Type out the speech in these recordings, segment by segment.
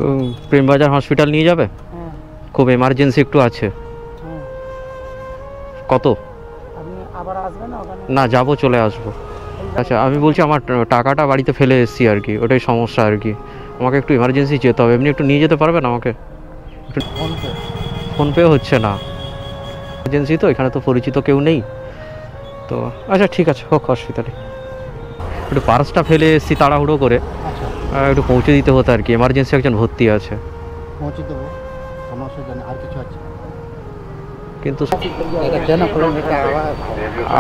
তো প্রেমবাজার হসপিটাল নিয়ে যাবে? খুব এমার্জেন্সি একটু আছে। কত? আপনি আবার আসবেন ওখানে? না, যাবো, চলে আসবো। আচ্ছা, আমি বলছি আমার টাকাটা বাড়িতে ফেলে এসেছি আর কি, ওটাই সমস্যা আর কি। আমাকে একটু এমার্জেন্সি যেতে হবে, এমনি একটু নিয়ে যেতে পারবেন আমাকে? ফোনপে হচ্ছে না, এমার্জেন্সি তো, এখানে তো পরিচিত কেউ নেই তো। আচ্ছা ঠিক আছে, হোক হসপিটালে। একটু পার্সটা ফেলে এসেছি তাড়াহুড়ো করে, একটু পৌঁছে দিতে হতো আর কি, এমার্জেন্সি একজন ভর্তি আছে। পৌঁছে দেবো, কোনো অসুবিধা নেই। আর কিছু আছে? কিন্তু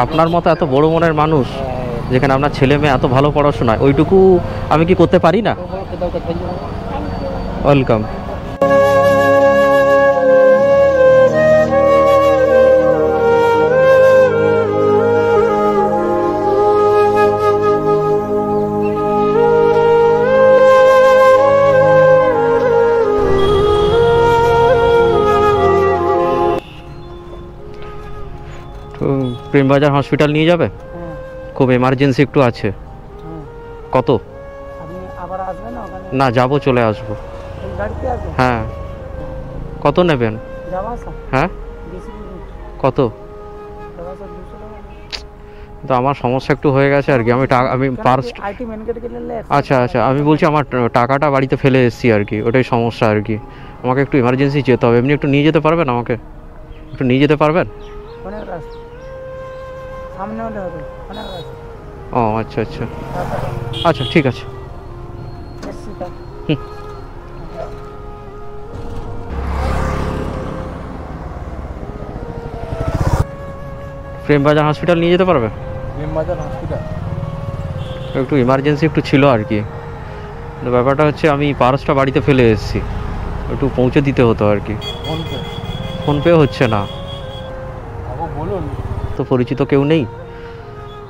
আপনার মতো এত বড় মনের মানুষ, যেখানে আপনার ছেলে মেয়ে এত ভালো পড়াশোনায়, ওইটুকু আমি কি করতে পারি না? ওয়েলকাম। তো প্রেমবাজার হসপিটাল নিয়ে যাবে? খুব এমার্জেন্সি একটু আছে। কত? আপনি আবার আসবেন ওখানে? না, যাবো, চলে আসবো। এই গাড়িতে আসবেন? হ্যাঁ। কত নেবেন? যাওয়া আসা? হ্যাঁ। বেশি কত? যাওয়া আসা 200 টাকা। তো আমার সমস্যা একটু হয়ে গেছে আর কি, আমি পার্স। আইটি মেন গেটে গেলে আচ্ছা আচ্ছা, আমি বলছি আমার টাকাটা বাড়িতে ফেলে এসেছি আর কি, ওটাই সমস্যা আর কি। আমাকে একটু এমার্জেন্সি যেতে হবে, এমনি একটু নিয়ে যেতে পারবেন আমাকে? একটু নিয়ে যেতে পারবেন? অনেক রাস্তা সামনে হলে হবে, অনেক রাস্তা। ও আচ্ছা আচ্ছা, আচ্ছা ঠিক আছে। প্রেমবাজার হসপিটাল নিয়ে যেতে পারবে? প্রেমবাজার হসপিটাল একটু এমার্জেন্সি একটু ছিল আর কি। ব্যাপারটা হচ্ছে আমি পার্সটা বাড়িতে ফেলে এসেছি, একটু পৌঁছে দিতে হতো আর কি। ফোনপে হচ্ছে না, বলুন তো পরিচিত কেউ নেই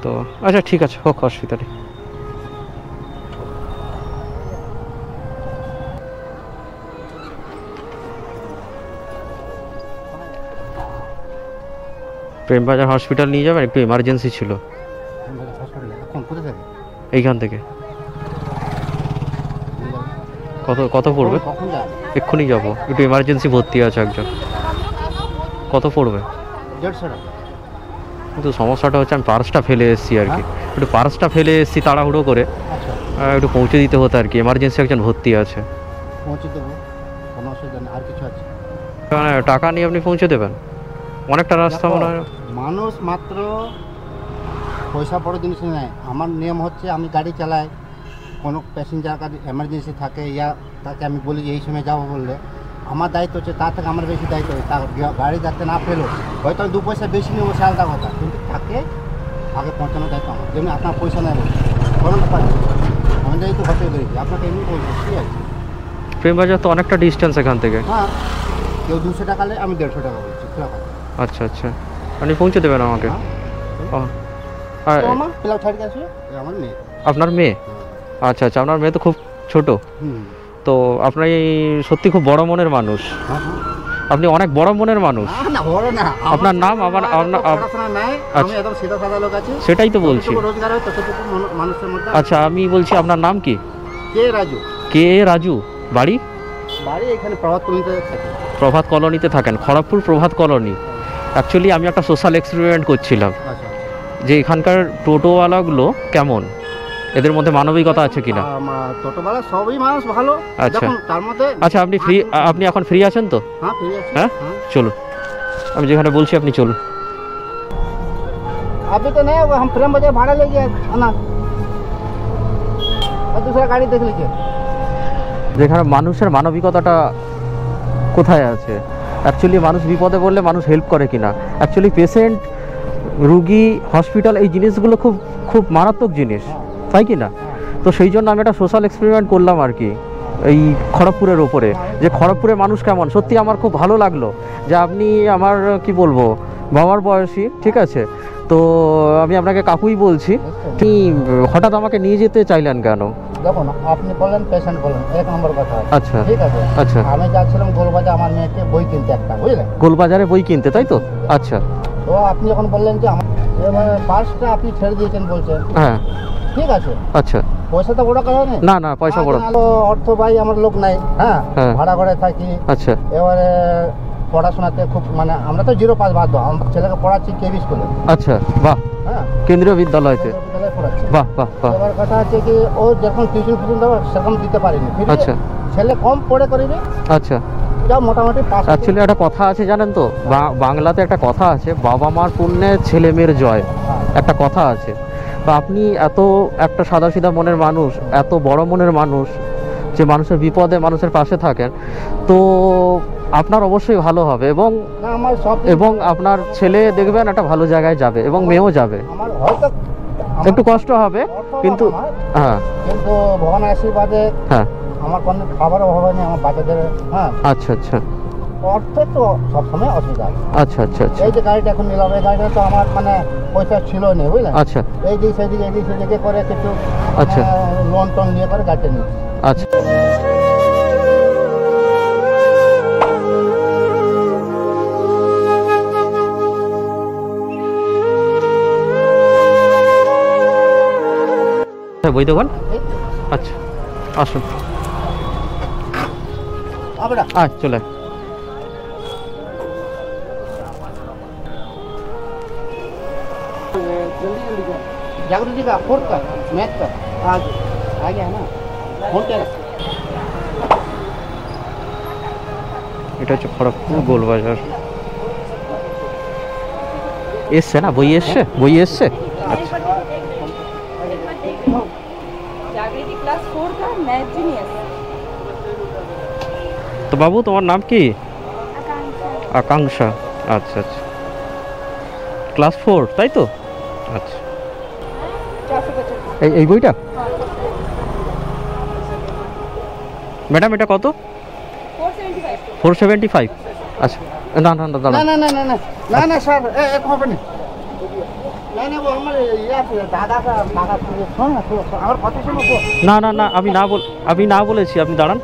তো। আচ্ছা ঠিক আছে, হোক হসপিটালে। প্রেমবাজার হসপিটাল নিয়ে যাবেন? একটু এমার্জেন্সি ছিল এইখান থেকে। কত কত পড়বে? এক্ষুনি যাবো, একটু এমার্জেন্সি ভর্তি আছে একজন। কত পড়বে? 150 টাকা। কিন্তু সমস্যাটা হচ্ছে আমি পার্সটা ফেলে এসেছি আর কি, একটু পার্সটা ফেলে এসেছি তাড়াহুড়ো করে, একটু পৌঁছে দিতে হতো আর কি, এমার্জেন্সি একজন ভর্তি আছে। পৌঁছে দেবো, কোনো অসুবিধা নেই। আর কিছু আছে? মানে টাকা নিয়ে আপনি পৌঁছে দেবেন? অনেকটা রাস্তা মনে হয়। মানুষ মাত্র পয়সা বড় জিনিস নেয়। আমার নিয়ম হচ্ছে আমি গাড়ি চালাই, কোনো প্যাসেঞ্জার কাছে এমার্জেন্সি থাকে, ইয়া তাকে আমি বলি এই সময় যাবো বললে আমার দায়িত্ব হচ্ছে, তার থেকে আমার বেশি দায়িত্ব। তার গাড়ি যাতে না ফেলো, হয়তো আমি 2 পয়সা বেশি নেবো, সে আলাদা কথা, কিন্তু তাকে আগে পৌঁছানোর দায়িত্ব আমার। যেমনি আপনার পয়সা নেবো, বলুন পারি আমি যেহেতু হোটেল রয়েছি, আপনাকে এমনি বলবো ঠিক আছে। প্রেমবাজার তো অনেকটা ডিস্টেন্স এখান থেকে। হ্যাঁ, কেউ 200 টাকা নেয়, আমি 150 টাকা বলছি। আচ্ছা আচ্ছা, আপনি পৌঁছে দেবেন আমাকে? আমার মেয়ে। আপনার মেয়ে? আচ্ছা আচ্ছা, আপনার মেয়ে তো খুব ছোট। তো আপনি সত্যি খুব বড় মনের মানুষ, আপনি অনেক বড় মনের মানুষ। আপনার নাম? সেটাই তো বলছি। আচ্ছা, আমি বলছি আপনার নাম কি? কে রাজু। কে রাজু? বাড়ি? বাড়ি এখানে প্রভাত কলোনিতে থাকে। প্রভাত কলোনিতে থাকেন? খড়গপুর প্রভাত কলোনি। অ্যাকচুয়ালি আমি একটা সোশ্যাল এক্সপেরিমেন্ট করছিলাম যে এখানকার টোটোওয়ালাগুলো কেমন, এদের মধ্যে মানবিকতা আছে কিনা। টোটোওয়ালা সবই মানুষ ভালো। আচ্ছা তার মধ্যে আচ্ছা, আপনি এখন ফ্রি আছেন তো? হ্যাঁ ফ্রি আছি। হ্যাঁ চলুন, আমি যেখানে বলছি আপনি চলুন। अभी तो नहीं, हम प्रेम बाजार भाड़ा ले गए ना, और दूसरा गाड़ी देख लीजिए। যেখানে মানুষের মানবিকতাটা কোথায় আছে? অ্যাকচুয়ালি মানুষ বিপদে পড়লে মানুষ হেল্প করে কিনা। অ্যাকচুয়ালি পেশেন্ট, রুগী, হসপিটাল, এই জিনিসগুলো খুব খুব মারাত্মক জিনিস, তাই কি না? তো সেই জন্য আমি একটা সোশ্যাল এক্সপেরিমেন্ট করলাম আর কি এই খড়গপুরের ওপরে, যে খড়গপুরের মানুষ কেমন। সত্যি আমার খুব ভালো লাগলো যে আপনি আমার কি বলবো বাবার বয়সী, ঠিক আছে? তো আমি আপনাকে কাকুই বলছি। আপনি হঠাৎ আমাকে নিয়ে যেতে চাইলেন কেন? দেখুন, আপনি বললেন পেশেন্ট বললেন, এক নম্বর কথা। আচ্ছা ঠিক আছে। আচ্ছা, আমি যাচ্ছিলাম গোলবাজার আমার মেয়েকে বই কিনতে একটা, বুঝলেন? গোলবাজারে বই কিনতে, তাই তো? আচ্ছা, তো আপনি যখন বললেন যে আমার এবারে পার্সটা আপনি ছেড়ে দিয়েছেন বলছেন, হ্যাঁ ঠিক আছে, আচ্ছা। পয়সা তো বড় কথা নেই। না না পয়সা বড়। অর্থ ভাই আমার লোক নাই, হ্যাঁ, হ্যাঁ। ভাড়া করে থাকি। আচ্ছা এবারে পড়াশোনাতে খুব মানে আমরা তো 0 পাস বাধ্য, আমার ছেলেকে পড়াচ্ছি কেবি স্কুলে, আচ্ছা, বাহ, হ্যাঁ, কেন্দ্রীয় বিদ্যালয়তে, বিদ্যালয়ে পড়াচ্ছি। বাহ বাহ বাহ। এবার কথা হচ্ছে কি ও যেরকম টিউশন ফিউশন দেওয়া সেরকম দিতে পারিনি। আচ্ছা ছেলে কম পড়ে করবে, আচ্ছা। যা মোটামুটি পাস। অ্যাকচুয়ালি একটা কথা আছে জানেন তো, বাংলাতে একটা কথা আছে, বাবা মার পুণ্যে ছেলে মেয়ের জয়, একটা কথা আছে। তো আপনি এত একটা সাদাসিধা মনের মানুষ, এত বড় মনের মানুষ, যে মানুষের বিপদে মানুষের পাশে থাকেন, তো আপনার অবশ্যই ভালো হবে এবং না আমার সব এবং আপনার ছেলে দেখবেন একটা ভালো জায়গায় যাবে এবং মেয়েও যাবে। আমার হয়তো একটু কষ্ট হবে কিন্তু, হ্যাঁ কিন্তু ভগবানের আশীর্বাদে হ্যাঁ, আমার কোনো খাবারও অভাব নেই আমার বাচ্চাদের, হ্যাঁ। আচ্ছা আচ্ছা অর্থ তো সবসময় অসুবিধা আছে। আচ্ছা আচ্ছা আচ্ছা এই যে গাড়িটা এখন নিলাম, এই গাড়িটা তো আমার মানে পয়সা ছিল না, বুঝলেন। আচ্ছা এই দিক সেদিকে এদিক সেদিকে করে কিছু আচ্ছা। লোন টোন নিয়ে করে গাড়িটা নিই। আচ্ছা। বই দোকান, আচ্ছা আসুন, আমরা চলে আয়। जागृति का 4th का मैथ का आज आ गया है ना, फोन क्या এটা হচ্ছে খড়গপুর গোলবাজার। এসছে না, বই এসছে, বই এসছে। আচ্ছা जागृति क्लास 4 का मैथ जीनियस। তো বাবু তোমার নাম কি? आकांक्षा। আকাঙ্ক্ষা, আচ্ছা আচ্ছা, ক্লাস 4 তাই তো? আচ্ছা, 450। এই বইটা ম্যাডাম এটা কত? 475। 475। আচ্ছা, না না না ना দাঁড়া, ना ना ना ना ना ना सर एक हो बने नहीं नहीं वो हमारे ये दादा का सुन ना और कत सुनो को না না না আমি না বলেছি, আপনি দাঁড়ান।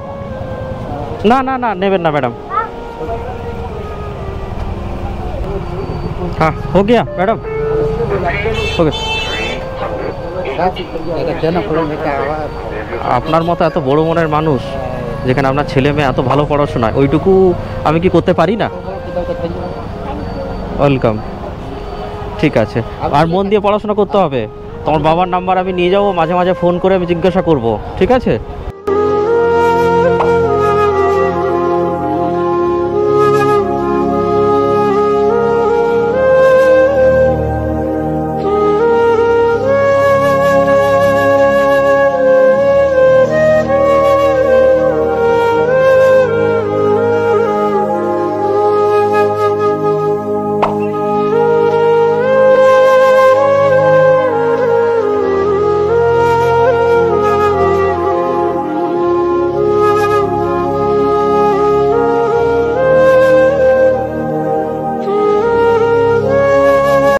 না না না নেবেন না ম্যাডাম। हाँ हो गया मैडम, हो गया। जन खोलने का आवाज আপনার মতো এত বড় মনের মানুষ, যেখানে আপনার ছেলে মেয়ে এত ভালো পড়াশোনা, ওইটুকু আমি কি করতে পারি না? ওয়েলকাম, ঠিক আছে। আর মন দিয়ে পড়াশোনা করতে হবে। তোমার বাবার নাম্বার আমি নিয়ে যাবো, মাঝে মাঝে ফোন করে আমি জিজ্ঞাসা করব, ঠিক আছে?